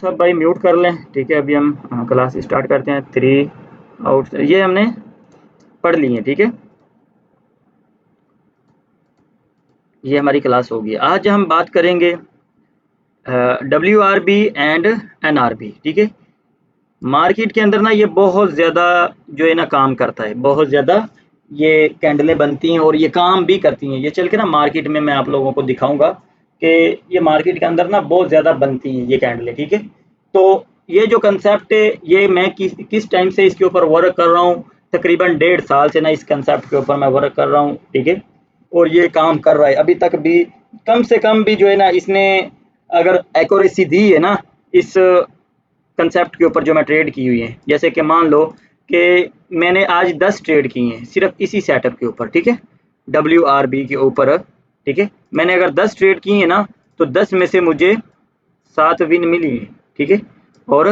सब भाई म्यूट कर लें, ठीक है। अभी हम क्लास स्टार्ट करते हैं। 3 आउट ये हमने पढ़ ली है, ठीक है। ये हमारी क्लास होगी। आज हम बात करेंगे WRB एंड NRB, ठीक है। मार्केट के अंदर ना ये बहुत ज़्यादा जो है ना काम करता है, बहुत ज़्यादा ये कैंडलें बनती हैं और ये काम भी करती हैं। ये चल के ना मार्केट में मैं आप लोगों को दिखाऊंगा कि ये मार्केट के अंदर ना बहुत ज़्यादा बनती हैं ये कैंडलें, ठीक है। तो ये जो कंसेप्ट है ये मैं किस टाइम से इसके ऊपर वर्क कर रहा हूँ, तकरीबन 1.5 साल से ना इस कंसेप्ट के ऊपर मैं वर्क कर रहा हूँ, ठीक है। और ये काम कर रहा है अभी तक भी, कम से कम भी जो है ना इसने अगर एक्यूरेसी दी है ना इस कंसेप्ट के ऊपर जो मैं ट्रेड की हुई है, जैसे कि मान लो कि मैंने आज 10 ट्रेड की हैं सिर्फ इसी सेटअप के ऊपर, ठीक है। WRB के ऊपर, ठीक है। मैंने अगर 10 ट्रेड की हैं ना तो 10 में से मुझे 7 विन मिली हैं, ठीक है, और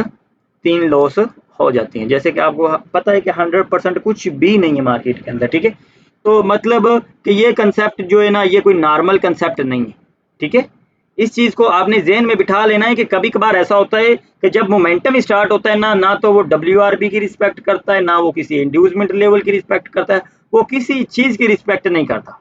3 लॉस हो जाती हैं। जैसे कि आपको पता है कि 100% कुछ भी नहीं है मार्केट के अंदर, ठीक है। तो मतलब कि ये कंसेप्ट जो है ना ये कोई नॉर्मल कंसेप्ट नहीं है, ठीक है। इस चीज़ को आपने ज़हन में बिठा लेना है कि कभी कभार ऐसा होता है कि जब मोमेंटम स्टार्ट होता है ना तो वो WRB की रिस्पेक्ट करता है, ना वो किसी इंड्यूसमेंट लेवल की रिस्पेक्ट करता है, वो किसी चीज़ की रिस्पेक्ट नहीं करता,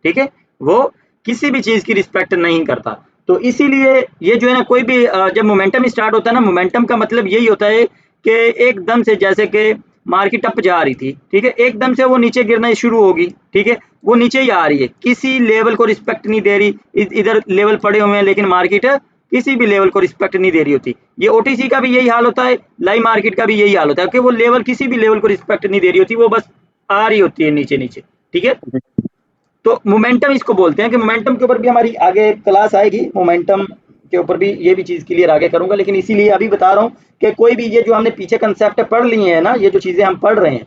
ठीक है। वो किसी भी चीज़ की रिस्पेक्ट नहीं करता। तो इसीलिए ये जो है ना कोई भी जब मोमेंटम स्टार्ट होता है ना, मोमेंटम का मतलब यही होता है कि एकदम से जैसे कि मार्केट अप जा रही थी, ठीक है, एकदम से वो नीचे गिरना शुरू होगी, ठीक है। वो नीचे ही आ रही है, किसी लेवल को रिस्पेक्ट नहीं दे रही। इधर लेवल पड़े हुए हैं लेकिन मार्केट किसी भी लेवल को रिस्पेक्ट नहीं दे रही होती। ये OTC का भी यही हाल होता है, लाइव मार्केट का भी यही हाल होता है कि वो लेवल किसी भी लेवल को रिस्पेक्ट नहीं दे रही होती, वो बस आ रही होती है नीचे नीचे, ठीक है। तो मोमेंटम इसको बोलते हैं कि मोमेंटम के ऊपर भी हमारी आगे क्लास आएगी, मोमेंटम के ऊपर भी ये भी चीज़ क्लियर आगे करूंगा, लेकिन इसीलिए अभी बता रहा हूँ कि कोई भी ये जो हमने पीछे कंसेप्ट पढ़ लिए हैं ना, ये जो चीज़ें हम पढ़ रहे हैं,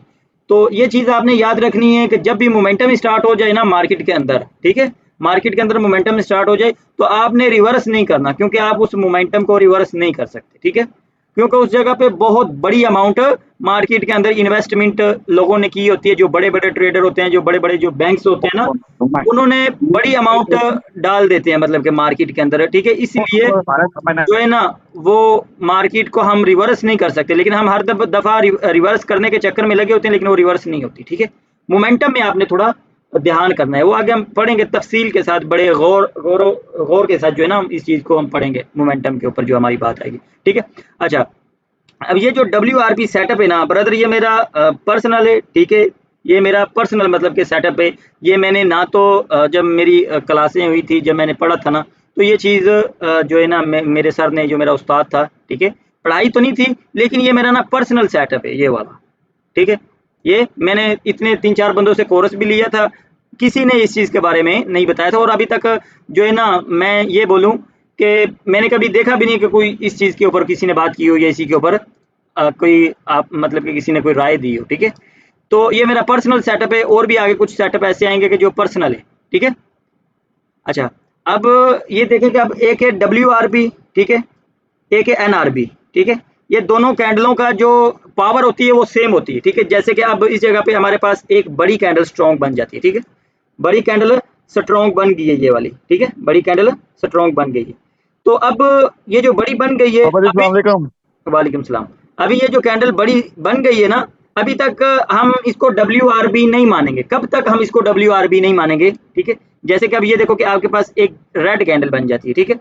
तो ये चीज़ आपने याद रखनी है कि जब भी मोमेंटम स्टार्ट हो जाए ना मार्केट के अंदर, ठीक है, मार्केट के अंदर मोमेंटम स्टार्ट हो जाए तो आपने रिवर्स नहीं करना, क्योंकि आप उस मोमेंटम को रिवर्स नहीं कर सकते, ठीक है। क्योंकि उस जगह पे बहुत बड़ी अमाउंट मार्केट के अंदर इन्वेस्टमेंट लोगों ने की होती है, जो बड़े बड़े ट्रेडर होते हैं, जो बड़े बड़े जो बैंक्स होते हैं ना, उन्होंने बड़ी अमाउंट डाल देते हैं मतलब कि मार्केट के अंदर, ठीक है। इसलिए जो है ना वो मार्केट को हम रिवर्स नहीं कर सकते, लेकिन हम हर दफा रिवर्स करने के चक्कर में लगे होते हैं, लेकिन वो रिवर्स नहीं होती, ठीक है। मोमेंटम में आपने थोड़ा ध्यान करना है, वो आगे हम पढ़ेंगे तफसील के साथ, बड़े गौर के साथ जो है ना इस चीज़ को हम पढ़ेंगे मोमेंटम के ऊपर जो हमारी बात आएगी, ठीक है। अच्छा, अब ये जो WRB सेटअप है ना ब्रदर, ये मेरा पर्सनल है, ठीक है। ये मेरा पर्सनल मतलब के सेटअप है। ये मैंने ना तो जब मेरी क्लासें हुई थी, जब मैंने पढ़ा था ना, तो ये चीज़ जो है ना मेरे सर ने, जो मेरा उस्ताद था, ठीक है, पढ़ाई तो नहीं थी, लेकिन ये मेरा ना पर्सनल सेटअप है ये वाला, ठीक है। ये मैंने इतने 3-4 बंदों से कोर्स भी लिया था, किसी ने इस चीज़ के बारे में नहीं बताया था, और अभी तक जो है ना मैं ये बोलूँ कि मैंने कभी देखा भी नहीं कि कोई इस चीज़ के ऊपर किसी ने बात की हो या इसी के ऊपर कोई आप मतलब कि किसी ने कोई राय दी हो, ठीक है। तो ये मेरा पर्सनल सेटअप है, और भी आगे कुछ सेटअप ऐसे आएंगे कि जो पर्सनल है, ठीक है। अच्छा, अब ये देखें कि अब एक है WRB, ठीक है, एक है NRB, ठीक है। ये दोनों कैंडलों का जो पावर होती है वो सेम होती है, ठीक है। जैसे कि अब इस जगह पे हमारे पास एक बड़ी कैंडल स्ट्रॉन्ग बन जाती है, ठीक है, बड़ी कैंडल स्ट्रॉन्ग बन गई है ये वाली, ठीक है, बड़ी कैंडल स्ट्रॉन्ग बन गई है। तो अब ये जो बड़ी बन गई है अभी, वालेकुम सलाम, अभी ये जो कैंडल बड़ी बन गई है ना, अभी तक हम इसको WRB नहीं मानेंगे। कब तक हम इसको WRB नहीं मानेंगे, ठीक है। जैसे कि अब ये देखो कि आपके पास एक रेड कैंडल बन जाती है, ठीक है।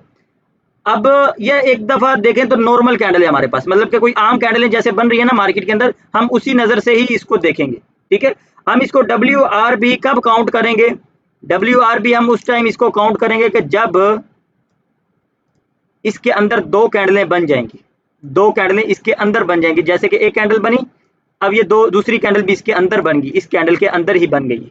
अब ये एक दफा देखें तो नॉर्मल कैंडल है हमारे पास, मतलब कि कोई आम कैंडल है जैसे बन रही है ना मार्केट के अंदर, हम उसी नजर से ही इसको देखेंगे, ठीक है। हम इसको WRB कब काउंट करेंगे? WRB हम उस टाइम इसको काउंट करेंगे कि जब इसके अंदर 2 कैंडलें बन जाएंगी, 2 कैंडलें इसके अंदर बन जाएंगी। जैसे कि एक कैंडल बनी, अब ये दूसरी कैंडल भी इसके अंदर बन गई, इस कैंडल के अंदर ही बन गई है,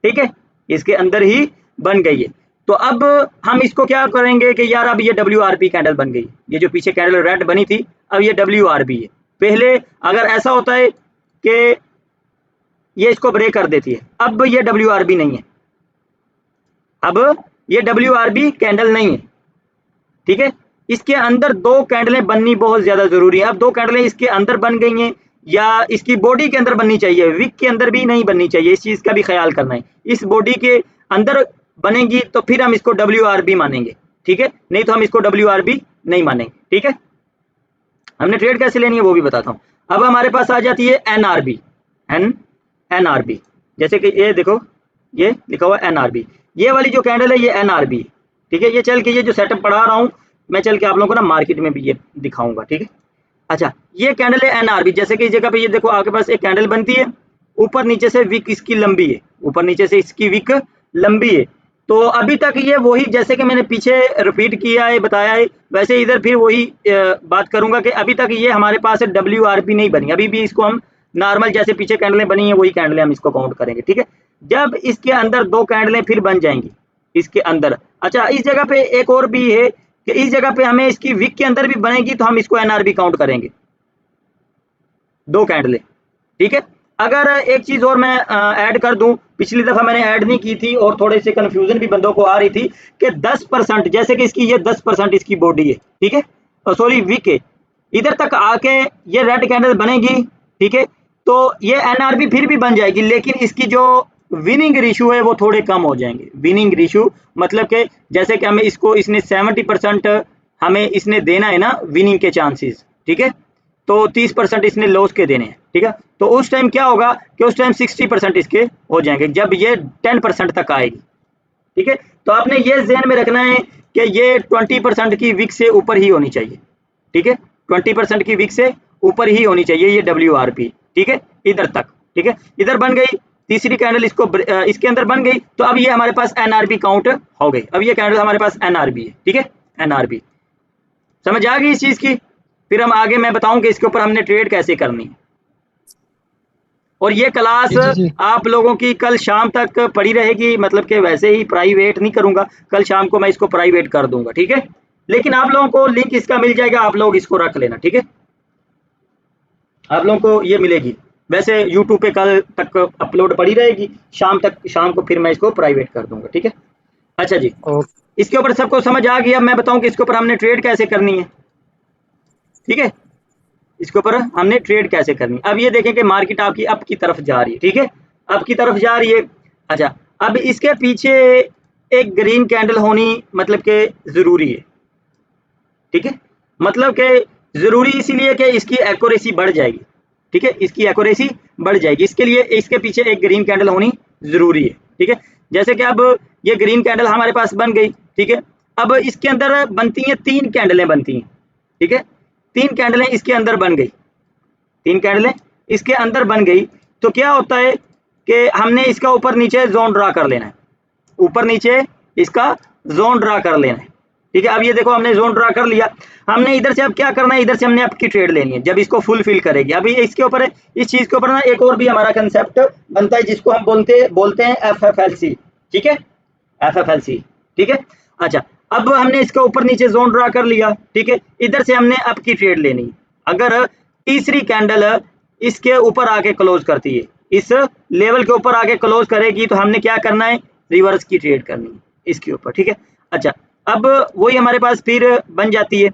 ठीक है, इसके अंदर ही बन गई है। तो अब हम इसको क्या करेंगे कि यार अब ये WRB कैंडल बन गई, ये जो पीछे कैंडल रेड बनी थी अब ये WRB है। पहले अगर ऐसा होता है कि ये इसको ब्रेक कर देती है, अब ये WRB नहीं है, अब ये WRB कैंडल नहीं है, ठीक है। इसके अंदर 2 कैंडलें बननी बहुत ज्यादा जरूरी है। अब 2 कैंडलें इसके अंदर बन गई हैं, या इसकी बॉडी के अंदर बननी चाहिए, विक के अंदर भी नहीं बननी चाहिए, इस चीज का भी ख्याल करना है। इस बॉडी के अंदर बनेगी तो फिर हम इसको WRB मानेंगे, ठीक है, नहीं तो हम इसको WRB नहीं मानेंगे, ठीक है। हमने ट्रेड कैसे लेनी है वो भी बताता हूँ। अब हमारे पास आ जाती है एनआरबी, एनआरबी, जैसे कि ये देखो ये लिखा हुआ एनआरबी, ये वाली जो कैंडल है ये एनआरबी, ठीक है। ये चल के ये जो सेटअप पढ़ा रहा हूँ मैं, चल के आप लोगों को ना मार्केट में भी ये दिखाऊंगा, ठीक है। अच्छा, ये कैंडल है एनआरबी, जैसे कि इस जगह पे ये देखो आपके पास एक कैंडल बनती है, ऊपर नीचे से विक इसकी लंबी है, ऊपर नीचे से इसकी विक लंबी है। तो अभी तक ये वही, जैसे कि मैंने पीछे रिपीट किया है, बताया है, वैसे इधर फिर वही बात करूंगा कि अभी तक ये हमारे पास WRP नहीं बनी, अभी भी इसको हम नॉर्मल जैसे पीछे कैंडलें बनी है वही कैंडलें हम इसको काउंट करेंगे, ठीक है। जब इसके अंदर 2 कैंडलें फिर बन जाएंगी इसके अंदर। अच्छा, इस जगह पे एक और भी है कि इस जगह पे हमें इसकी विक के अंदर भी बनेगी तो हम इसको एनआरबी काउंट करेंगे, 2 कैंडलें, ठीक है। अगर एक चीज और मैं ऐड कर दूं, पिछली दफा मैंने ऐड नहीं की थी और थोड़े से कंफ्यूजन भी बंदों को आ रही थी कि 10%, जैसे कि इसकी ये 10% इसकी बॉडी है, ठीक है, सॉरी विक है, इधर तक आके ये रेड कैंडल बनेगी, ठीक है। तो ये एनआरबी फिर भी बन जाएगी, लेकिन इसकी जो विनिंग रेशियो है वो थोड़े कम हो जाएंगे। विनिंग रेशियो मतलब कि जैसे कि हमें इसको इसने 70% हमें इसने देना है ना विनिंग के चांसेस, ठीक है, तो 30% इसने लॉस के देने हैं, ठीक है। तो उस टाइम क्या होगा कि उस टाइम 60% इसके हो जाएंगे जब ये 10% तक आएगी, ठीक है। तो आपने ये ध्यान में रखना है कि ये 20% की विक से ऊपर ही होनी चाहिए, ठीक है, 20% की विक से ऊपर ही होनी चाहिए ये WRP, ठीक है, इधर तक, ठीक है। इधर बन गई तीसरी कैंडल, इसको इसके अंदर बन गई, तो अब ये हमारे पास एनआरबी काउंट हो गई, अब ये कैंडल हमारे पास एनआरबी है, ठीक है, एनआरबी। समझ आ गई इस चीज की। फिर हम आगे मैं बताऊं कि इसके ऊपर हमने ट्रेड कैसे करनी है। और ये क्लास जी जी जी। आप लोगों की कल शाम तक पड़ी रहेगी, मतलब कि वैसे ही प्राइवेट नहीं करूंगा, कल शाम को मैं इसको प्राइवेट कर दूंगा, ठीक है। लेकिन आप लोगों को लिंक इसका मिल जाएगा, आप लोग इसको रख लेना, ठीक है, आप लोगों को ये मिलेगी। वैसे यूट्यूब पे कल तक अपलोड पड़ी रहेगी, शाम तक, शाम को फिर मैं इसको प्राइवेट कर दूंगा, ठीक है। अच्छा जी, ओके। इसके ऊपर सबको समझ आ गया। मैं बताऊं कि इसके ऊपर हमने ट्रेड कैसे करनी है, ठीक है, इसके ऊपर हमने ट्रेड कैसे करनी। अब ये देखें कि मार्केट आपकी अप की तरफ जा रही है, ठीक है, अप की तरफ जा रही है। अच्छा, अब इसके पीछे एक ग्रीन कैंडल होनी मतलब के जरूरी है, ठीक है, मतलब के जरूरी इसीलिए कि इसकी एक्यूरेसी बढ़ जाएगी, ठीक है, इसकी एक्यूरेसी बढ़ जाएगी, इसके लिए इसके पीछे एक ग्रीन कैंडल होनी जरूरी है, ठीक है। जैसे कि अब ये ग्रीन कैंडल हमारे पास बन गई, ठीक है। अब इसके अंदर बनती हैं 3 कैंडलें बनती हैं, ठीक है, 3 कैंडलें इसके अंदर बन गई, 3 कैंडलें इसके अंदर बन गई। तो क्या होता है कि हमने इसका ऊपर नीचे जोन ड्रा कर लेना है, ऊपर नीचे इसका जोन ड्रा कर लेना है, ठीक है। अब ये देखो हमने जोन ड्रा कर लिया, हमने इधर से अब क्या करना है, इधर से हमने आपकी ट्रेड लेनी है जब इसको फुलफिल करेगी। अभी इसके ऊपर इस चीज के ऊपर ना एक और भी हमारा कंसेप्ट बनता है जिसको हम बोलते हैं FFLC, ठीक है, FFLC, ठीक है। अच्छा, अब हमने इसका ऊपर नीचे जोन ड्रा कर लिया, ठीक है, इधर से हमने अप की ट्रेड लेनी है। अगर तीसरी कैंडल इसके ऊपर आके क्लोज करती है, इस लेवल के ऊपर आके क्लोज करेगी, तो हमने क्या करना है, रिवर्स की ट्रेड करनी है इसके ऊपर, ठीक है। अच्छा, अब वही हमारे पास फिर बन जाती है।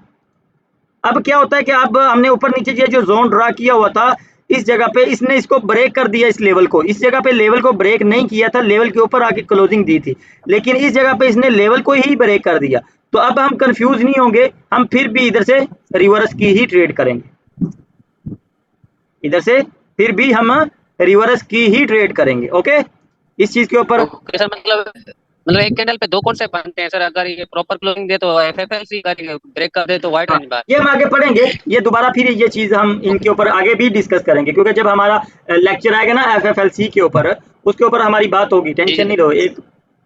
अब क्या होता है कि अब हमने ऊपर नीचे ये जो जोन ड्रा किया हुआ था, इस जगह पे इसने इसको ब्रेक कर दिया, इस लेवल को, इस जगह पे लेवल को ब्रेक नहीं किया था, लेवल के ऊपर आके क्लोजिंग दी थी, लेकिन इस जगह पे इसने लेवल को ही ब्रेक कर दिया। तो अब हम कंफ्यूज नहीं होंगे, हम फिर भी इधर से रिवर्स की ही ट्रेड करेंगे, इधर से फिर भी हम रिवर्स की ही ट्रेड करेंगे, ओके, इस चीज के ऊपर। ओके सर, मतलब एक कैंडल पे 2 कौन से बनते हैं सर? अगर ये प्रॉपर क्लोजिंग दे तो FFLC, ब्रेक कर दे तो व्हाइट हाँ, रेंज बार। ये हम आगे पढ़ेंगे, ये दोबारा फिर ये चीज हम इनके ऊपर आगे भी डिस्कस करेंगे, क्योंकि जब हमारा लेक्चर आएगा ना FFLC के ऊपर, उसके ऊपर हमारी बात होगी, जी टेंशन जी। नहीं लो, एक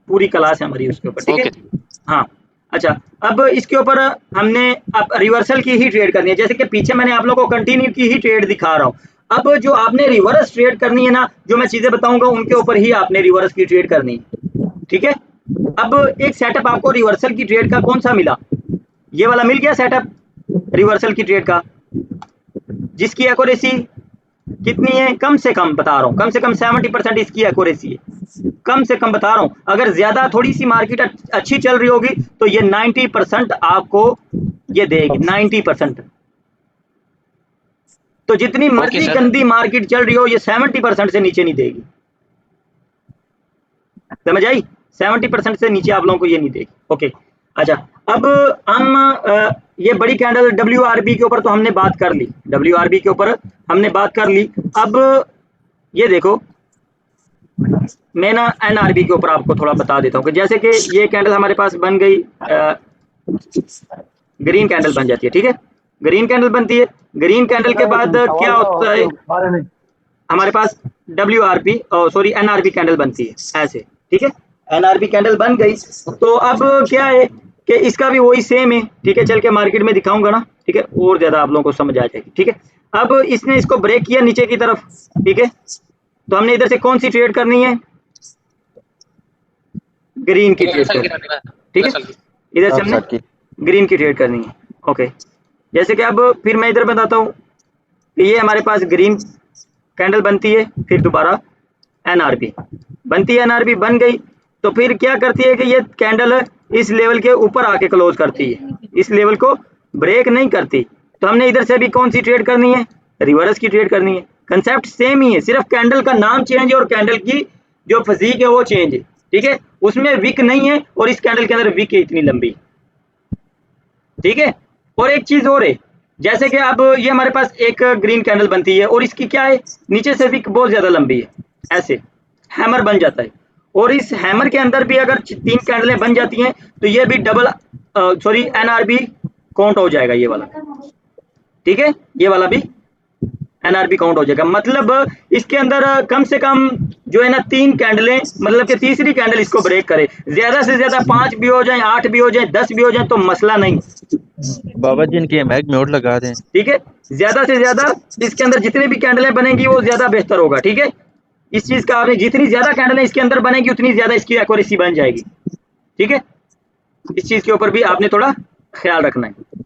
पूरी क्लास है हमारी उसके ऊपर, ठीक है। ओके। हाँ, अच्छा, अब इसके ऊपर हमने अब रिवर्सल की ही ट्रेड करनी है, जैसे कि पीछे मैंने आप लोगों को कंटिन्यू की ही ट्रेड दिखा रहा हूँ। अब जो आपने रिवर्स ट्रेड करनी है ना, जो मैं चीजें बताऊंगा उनके ऊपर ही आपने रिवर्स की ट्रेड करनी है, ठीक है। अब एक सेटअप आपको रिवर्सल की ट्रेड का कौन सा मिला, ये वाला मिल गया सेटअप रिवर्सल की ट्रेड का, जिसकी एक्यूरेसी कितनी है, कम से कम बता रहा हूँ, कम से कम 70% इसकी एक्यूरेसी है, कम से कम बता रहा हूँ। अगर ज्यादा थोड़ी सी मार्केट अच्छी चल रही होगी तो ये 90% आपको ये देगी, 90%। तो जितनी ओके मर्जी सर। गंदी मार्केट चल रही हो, ये 70% से नीचे नहीं देगी, समझ आई, 70% से नीचे आप लोगों को ये नहीं देगी, ओके। अच्छा, अब हम ये बड़ी कैंडल WRB के ऊपर तो हमने बात कर ली, WRB के ऊपर हमने बात कर ली। अब ये देखो, मैं ना NRB के ऊपर आपको थोड़ा बता देता हूँ कि जैसे कि ये कैंडल हमारे पास बन गई, ग्रीन कैंडल बन जाती है, ठीक है, ग्रीन कैंडल बनती है। ग्रीन कैंडल के बाद क्या होता है, हमारे पास WRP सॉरी NRB कैंडल बनती है ऐसे, ठीक है, NRB कैंडल बन गई। तो अब क्या है कि इसका भी वही सेम है, ठीक है, चल के मार्केट में दिखाऊंगा ना, ठीक है, और ज्यादा आप लोगों को समझ आ जाएगी, ठीक है। अब इसने इसको ब्रेक किया नीचे की तरफ, ठीक है, तो हमने इधर से कौन सी ट्रेड करनी है, ग्रीन की ट्रेड करनी है, ठीक है, इधर से हमने ग्रीन की ट्रेड करनी है। ओके, जैसे कि अब फिर मैं इधर बताता हूँ कि ये हमारे पास ग्रीन कैंडल बनती है, फिर दोबारा NRB बनती है, NRB बन गई, तो फिर क्या करती है कि ये कैंडल इस लेवल के ऊपर आके क्लोज करती है, इस लेवल को ब्रेक नहीं करती। तो हमने इधर से भी कौन सी ट्रेड करनी है, रिवर्स की ट्रेड करनी है। कंसेप्ट सेम ही है, सिर्फ कैंडल का नाम चेंज है और कैंडल की जो फिजिक है वो चेंज है, ठीक है, उसमें विक नहीं है और इस कैंडल के अंदर विक है इतनी लंबी, ठीक है। और एक चीज और है, जैसे कि अब ये हमारे पास एक ग्रीन कैंडल बनती है और इसकी क्या है, नीचे से विक बहुत ज्यादा लंबी है, ऐसे हैमर बन जाता है, और इस हैमर के अंदर भी अगर 3 कैंडलें बन जाती हैं तो ये भी डबल सॉरी NRB काउंट हो जाएगा, ये वाला, ठीक है, ये वाला भी NRB काउंट हो जाएगा। मतलब इसके अंदर कम से कम जो है ना 3 कैंडलें, मतलब कि तीसरी कैंडल इसको ब्रेक करे, ज्यादा से ज्यादा 5 भी हो जाए, 8 भी हो जाए, 10 भी हो जाए तो मसला नहीं, बाबा जी इनकी माइक म्यूट लगा दें। ठीक है, ज्यादा से ज्यादा इसके अंदर जितनी भी कैंडलें बनेंगी वो ज्यादा बेहतर होगा, ठीक है। इस चीज का आपने जितनी ज्यादा कैंडलें इसके अंदर बनेगी उतनी ज्यादा इसकी एक्यूरेसी बन जाएगी, ठीक है, इस चीज के ऊपर भी आपने थोड़ा ख्याल रखना है।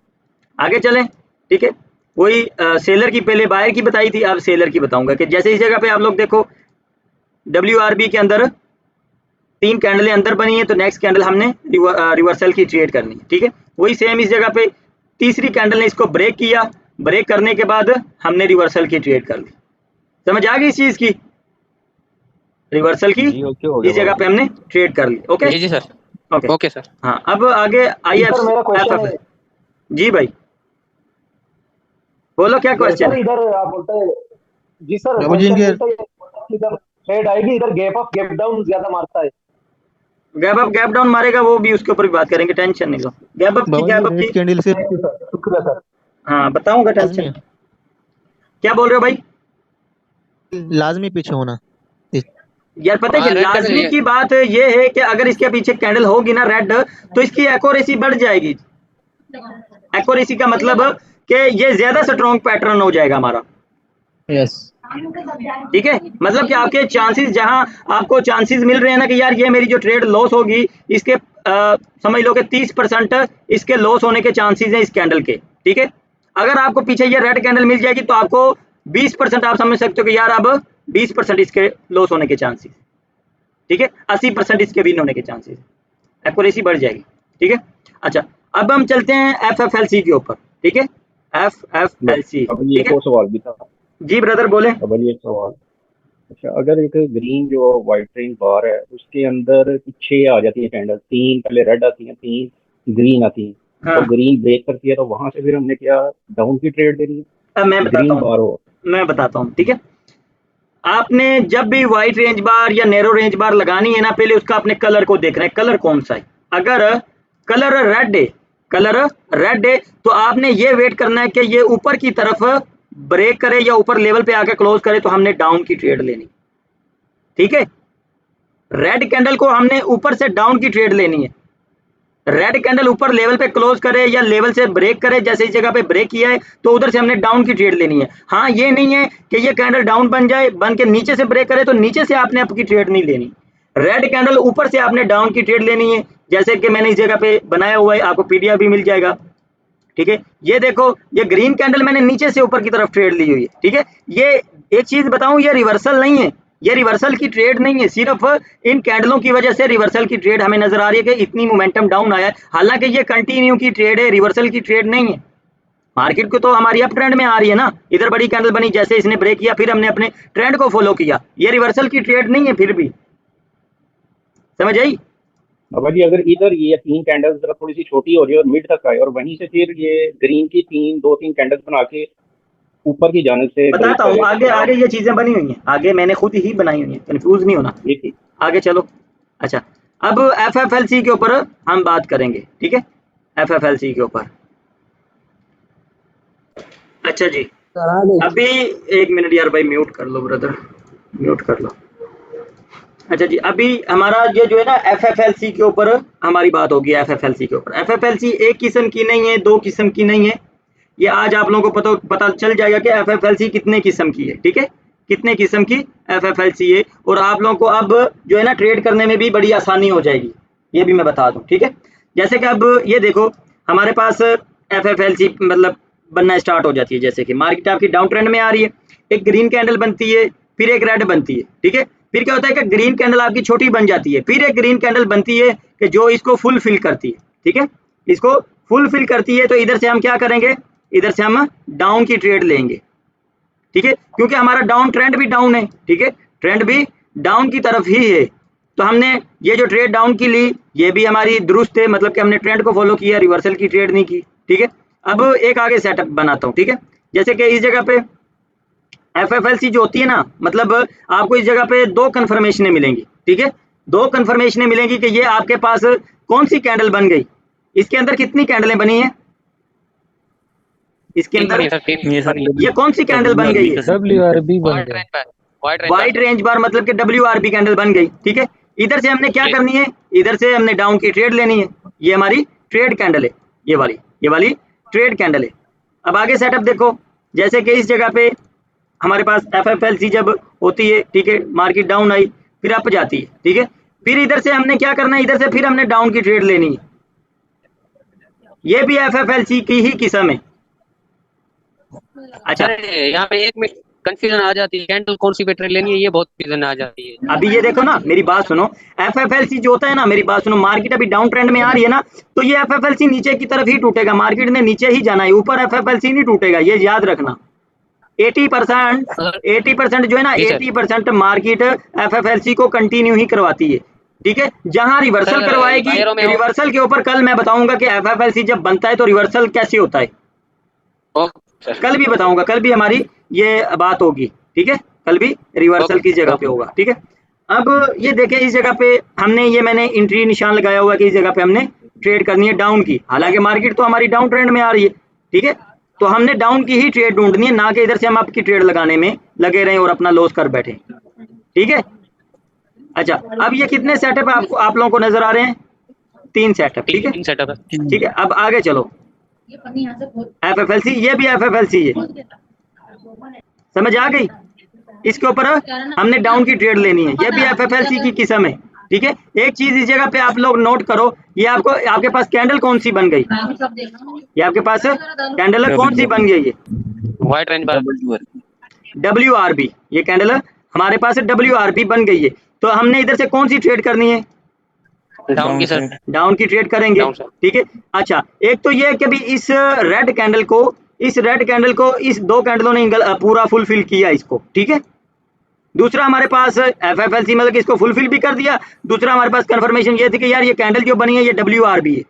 आगे चलें, ठीक है, वही सेलर की पहले बायर की बताई थी, अब सेलर की बताऊंगा कि जैसे इस जगह पे आप लोग देखो WRB के अंदर 3 कैंडलें अंदर बनी है, तो नेक्स्ट कैंडल हमने रिवर्सल की ट्रेड करनी है, ठीक है। वही सेम इस जगह पे तीसरी कैंडल ने इसको ब्रेक किया, ब्रेक करने के बाद हमने रिवर्सल की ट्रेड कर ली। समझ आ गई इस चीज की, रिवर्सल की इस जगह पे हमने ट्रेड कर ली। ओके जी सर, ओके ओके सर। हाँ, अब आगे IFFF जी भाई बोलो क्या क्वेश्चन है। इधर आप बोलते हैं जी सर, बाबा जी इनके इधर ट्रेड आएगी, इधर गैप अप गैप डाउन ज्यादा मारता है, गैप अप गैप डाउन मारेगा, वो भी उसके ऊपर भी बात करेंगे, टेंशन नहीं लो। गैप अप की कैंडल से शुक्रिया सर। हाँ बताऊंगा, टेंशन क्या बोल रहे हो भाई। लाजमी पीछे होना, यार पता है कि लाजमी की बात ये है कि अगर इसके पीछे कैंडल होगी ना रेड, तो इसकी एक्यूरेसी बढ़ जाएगी। एक्यूरेसी का मतलब कि ये ज्यादा स्ट्रॉन्ग पैटर्न हो जाएगा हमारा, यस, ठीक है, मतलब कि आपके चांसेस, जहां आपको चांसेस मिल रहे हैं ना कि यार ये मेरी जो ट्रेड लॉस होगी, इसके समझ लो कि 30% इसके लॉस होने के चांसेस हैं इस कैंडल के, ठीक है। अगर आपको पीछे ये रेड कैंडल मिल जाएगी तो आपको 20% आप समझ सकते हो कि यार अब 20% इसके लॉस होने के चांसेस, ठीक है, 80% इसके विन होने के चांसेस, एक्यूरेसी बढ़ जाएगी, ठीक है। अच्छा, अब हम चलते हैं FFLC के ऊपर, ठीक है, FFLC, अब ये एक और सवाल भी था जी ब्रदर बोले। अब ये एक सवाल, अच्छा अगर एक ग्रीन जो व्हाइट ट्रेन बार है उसके अंदर 6 आ जाती है कैंडल, 3 पहले रेड आती हैं, 3 ग्रीन आती हैं, हाँ। तो ग्रीन ब्रेक करती है, तो वहां से फिर हमने क्या डाउन की ट्रेड देनी है? अब मैं बताता हूँ, ठीक है। आपने जब भी व्हाइट रेंज बार या नैरो रेंज बार लगानी है ना, पहले उसका अपने कलर को देखना है, कलर कौन सा है। अगर कलर रेड है तो आपने ये वेट करना है कि ये ऊपर की तरफ ब्रेक करे या ऊपर लेवल पे आके क्लोज करे, तो हमने डाउन की ट्रेड लेनी, ठीक है। रेड कैंडल को हमने ऊपर से डाउन की ट्रेड लेनी है। रेड कैंडल ऊपर लेवल पे क्लोज करे या लेवल से ब्रेक करे, जैसे इस जगह पे ब्रेक किया है तो उधर से हमने डाउन की ट्रेड लेनी है। हाँ, ये नहीं है कि ये कैंडल डाउन बन जाए, बन के नीचे से ब्रेक करे तो नीचे से आपने आपकी ट्रेड नहीं लेनी। रेड कैंडल ऊपर से आपने डाउन की ट्रेड लेनी है, जैसे कि मैंने इस जगह पे बनाया हुआ है, आपको PDF भी मिल जाएगा, ठीक है। ये देखो, ये ग्रीन कैंडल मैंने नीचे से ऊपर की तरफ ट्रेड ली हुई है, ठीक है। ये एक चीज बताऊं, ये रिवर्सल नहीं है, ये रिवर्सल की ट्रेड नहीं है, सिर्फ इन कैंडलों की वजह से रिवर्सल की ट्रेड हमें नजर आ रही है कि इतनी मोमेंटम डाउन आया है, हालांकि ये कंटिन्यू की ट्रेड है, रिवर्सल की ट्रेड नहीं है। मार्केट को तो हमारी अप ट्रेंड में आ रही है ना, इधर बड़ी कैंडल बनी, जैसे इसने ब्रेक किया फिर हमने अपने ट्रेंड को फॉलो किया, ये रिवर्सल की ट्रेड नहीं है, फिर भी समझ आई। बाबा जी अगर इधर ये 3 कैंडल्स जरा थोड़ी सी छोटी हो रही है और मिड तक आए और वहीं से फिर ये ग्रीन की 2-3 कैंडल्स बना के ऊपर की जाने से ब्रेक बताता हूँ, करे तो आगे क्या आगे ये चीजें बनी हुई हैं, आगे मैंने खुद ही बनाई हुई हैं, कंफ्यूज नहीं होना। ये ठीक आगे चलो। अच्छा, अब एफएफएलसी के ऊपर हम बात करेंगे, ठीक है, एफएफएलसी के ऊपर। अच्छा जी, अभी 1 मिनट यार भाई, म्यूट कर लो ब्रदर, म्यूट कर लो। अच्छा जी, अभी हमारा ये जो है ना एफएफएलसी के ऊपर हमारी बात होगी। एफएफएलसी के ऊपर, एफएफएलसी एक किस्म की नहीं है, दो किस्म की नहीं है, ये आज आप लोगों को पता चल जाएगा कि एफएफएलसी कितने किस्म की है, ठीक है, कितने किस्म की एफएफएलसी है, और आप लोगों को अब जो है ना ट्रेड करने में भी बड़ी आसानी हो जाएगी, ये भी मैं बता दूं, ठीक है। जैसे कि अब ये देखो, हमारे पास एफएफएलसी मतलब बनना स्टार्ट हो जाती है, जैसे कि मार्केट आपकी डाउन ट्रेंड में आ रही है, एक ग्रीन कैंडल बनती है, फिर एक रेड बनती है, ठीक है, फिर क्या होता है कि ग्रीन कैंडल आपकी छोटी बन जाती है, फिर एक ग्रीन कैंडल बनती है कि जो इसको फुलफिल करती है, ठीक है, इसको फुलफिल करती है। तो इधर से हम क्या करेंगे, इधर से हम डाउन की ट्रेड लेंगे, ठीक है, क्योंकि हमारा डाउन ट्रेंड भी डाउन है, ठीक है, ट्रेंड भी डाउन की तरफ ही है। तो हमने ये जो ट्रेड डाउन की ली, ये भी हमारी दुरुस्त है, मतलब कि हमने ट्रेंड को फॉलो किया, रिवर्सल की ट्रेड नहीं की, ठीक है। अब एक आगे सेटअप बनाता हूँ, ठीक है, जैसे कि इस जगह पे एफएफएलसी जो होती है ना, मतलब आपको इस जगह पे 2 कन्फर्मेशनें मिलेंगी, ठीक है, 2 कन्फर्मेशनें मिलेंगी कि ये आपके पास कौन सी कैंडल बन गई, इसके अंदर कितनी कैंडलें बनी है, इसके अंदर ये कौन सी कैंडल बन गई है, WRB बन वाइट गया। रेंज बार वाइट रेंज बार, मतलब कि WRB कैंडल बन गई, ठीक है। इधर से हमने क्या करनी है, इधर से हमने डाउन की ट्रेड लेनी है, ये हमारी ट्रेड कैंडल है, ये वाली ट्रेड कैंडल है। अब आगे सेटअप देखो, जैसे कि इस जगह पे हमारे पास एफएफएलसी जब होती है, ठीक है, मार्केट डाउन आई, फिर अप जाती है, ठीक है, फिर इधर से हमने क्या करना है, इधर से फिर हमने डाउन की ट्रेड लेनी है, ये भी एफएफएलसी की ही किस्म है। अच्छा, सर यहाँ पे एक मिनट कंफ्यूजन आ जाती है, कैंडल कौन सी पे ट्रेड लेनी है, ये बहुत कंफ्यूजन आ जाती है। अभी ये देखो ना, मेरी बात सुनो, एफएफएलसी जो होता है ना, मेरी बात सुनो, मार्केट अभी डाउन ट्रेंड में आ रही है ना, तो ये एफएफएलसी नीचे की तरफ ही टूटेगा, मार्केट ने नीचे ही जाना है, ऊपर एफएफएलसी नहीं टूटेगा, ये याद रखना। 80% जो है ना, जी सर। 80% मार्केट एफएफएलसी को कंटिन्यू ही करवाती है, ठीक है। जहां रिवर्सल सर, करवाएगी, बायरों में रिवर्सल के ऊपर कल मैं बताऊंगा कि एफएफएलसी जब बनता है तो रिवर्सल कैसे होता है, कल भी बताऊंगा, कल भी हमारी ये बात होगी, ठीक है, कल भी रिवर्सल की जगह पे होगा, ठीक है। अब ये देखें, इस जगह पे हमने ये मैंने एंट्री निशान लगाया हुआ कि इस जगह पे हमने ट्रेड करनी है डाउन की, हालांकि मार्केट तो हमारी डाउन ट्रेंड में आ रही है, ठीक है, तो हमने डाउन की ही ट्रेड ढूंढनी है, ना कि इधर से हम आपकी ट्रेड लगाने में लगे रहें और अपना लॉस कर बैठे, ठीक है। अच्छा, अब ये कितने सेटअप आपको आप लोगों को नजर आ रहे हैं, 3 सेटअप, ठीक है, तीन सेटअप है। ठीक है। अब आगे चलो, एफएफएलसी, ये भी एफएफएलसी है, समझ आ गई, इसके ऊपर हमने डाउन की ट्रेड लेनी है, ये भी एफएफएलसी की किस्म है, ठीक है। एक चीज इस जगह पे आप लोग नोट करो, ये आपको आपके पास कैंडल कौन सी बन गई, ये आपके पास कैंडल कौन सी बन गई है, वाइट रेंज बार WRB, ये कैंडल हमारे पास WRB बन गई है। तो हमने इधर से कौन सी ट्रेड करनी है, डाउन की सर। डाउन की ट्रेड करेंगे, डाउन सर। ठीक है। अच्छा, एक तो ये कि भी इस रेड कैंडल को इस 2 कैंडलों ने पूरा फुलफिल किया इसको, ठीक है। दूसरा हमारे पास एफएफएलसी मतलब कि इसको फुलफिल भी कर दिया, दूसरा हमारे पास कंफर्मेशन ये थी कि यार ये कैंडल जो बनी है ये WRB है,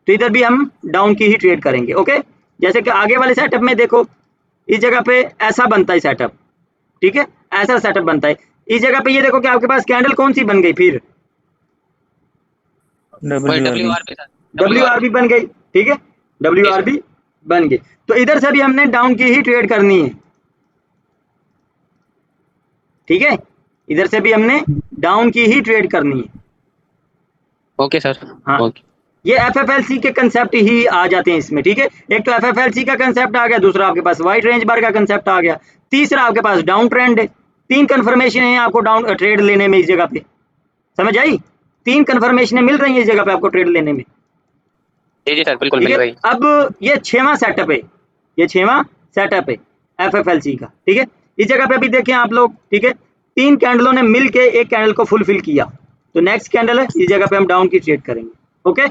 तो इधर भी हम डाउन की ही ट्रेड करेंगे, ओके। जैसे कि आगे वाले सेटअप में देखो, इस जगह पे ऐसा बनता है सेटअप, ठीक है, ऐसा सेटअप बनता है। इस जगह पे ये देखो कि आपके पास कैंडल कौन सी बन गई, फिर WRB बन गई, ठीक है, WRB बन गई। तो इधर से भी हमने डाउन की ही ट्रेड करनी है, ठीक है, इधर से भी हमने डाउन की ही ट्रेड करनी है, ओके सर। हाँ, ओके। ये एफएफएलसी के कंसेप्ट ही आ जाते हैं इसमें, ठीक है। एक तो एफएफएलसी का कंसेप्ट आ गया, दूसरा आपके पास वाइट रेंज बार का कंसेप्ट आ गया, तीसरा आपके पास डाउन ट्रेंड है। 3 कन्फर्मेशन है आपको डाउन ट्रेड लेने में, इस जगह पे समझ आई, 3 कन्फर्मेशन मिल रही है इस जगह पे आपको ट्रेड लेने में, जी सर, बिल्कुल ठीक मिल है। रही। अब ये 6वां सेटअप है, ये 6वां सेटअप है एफएफएलसी का, ठीक है। इस जगह पे भी देखें आप लोग, ठीक है, 3 कैंडलों ने मिलके एक कैंडल को फुलफिल किया, तो नेक्स्ट कैंडल है इस जगह पे हम डाउन की ट्रेड करेंगे, ओके,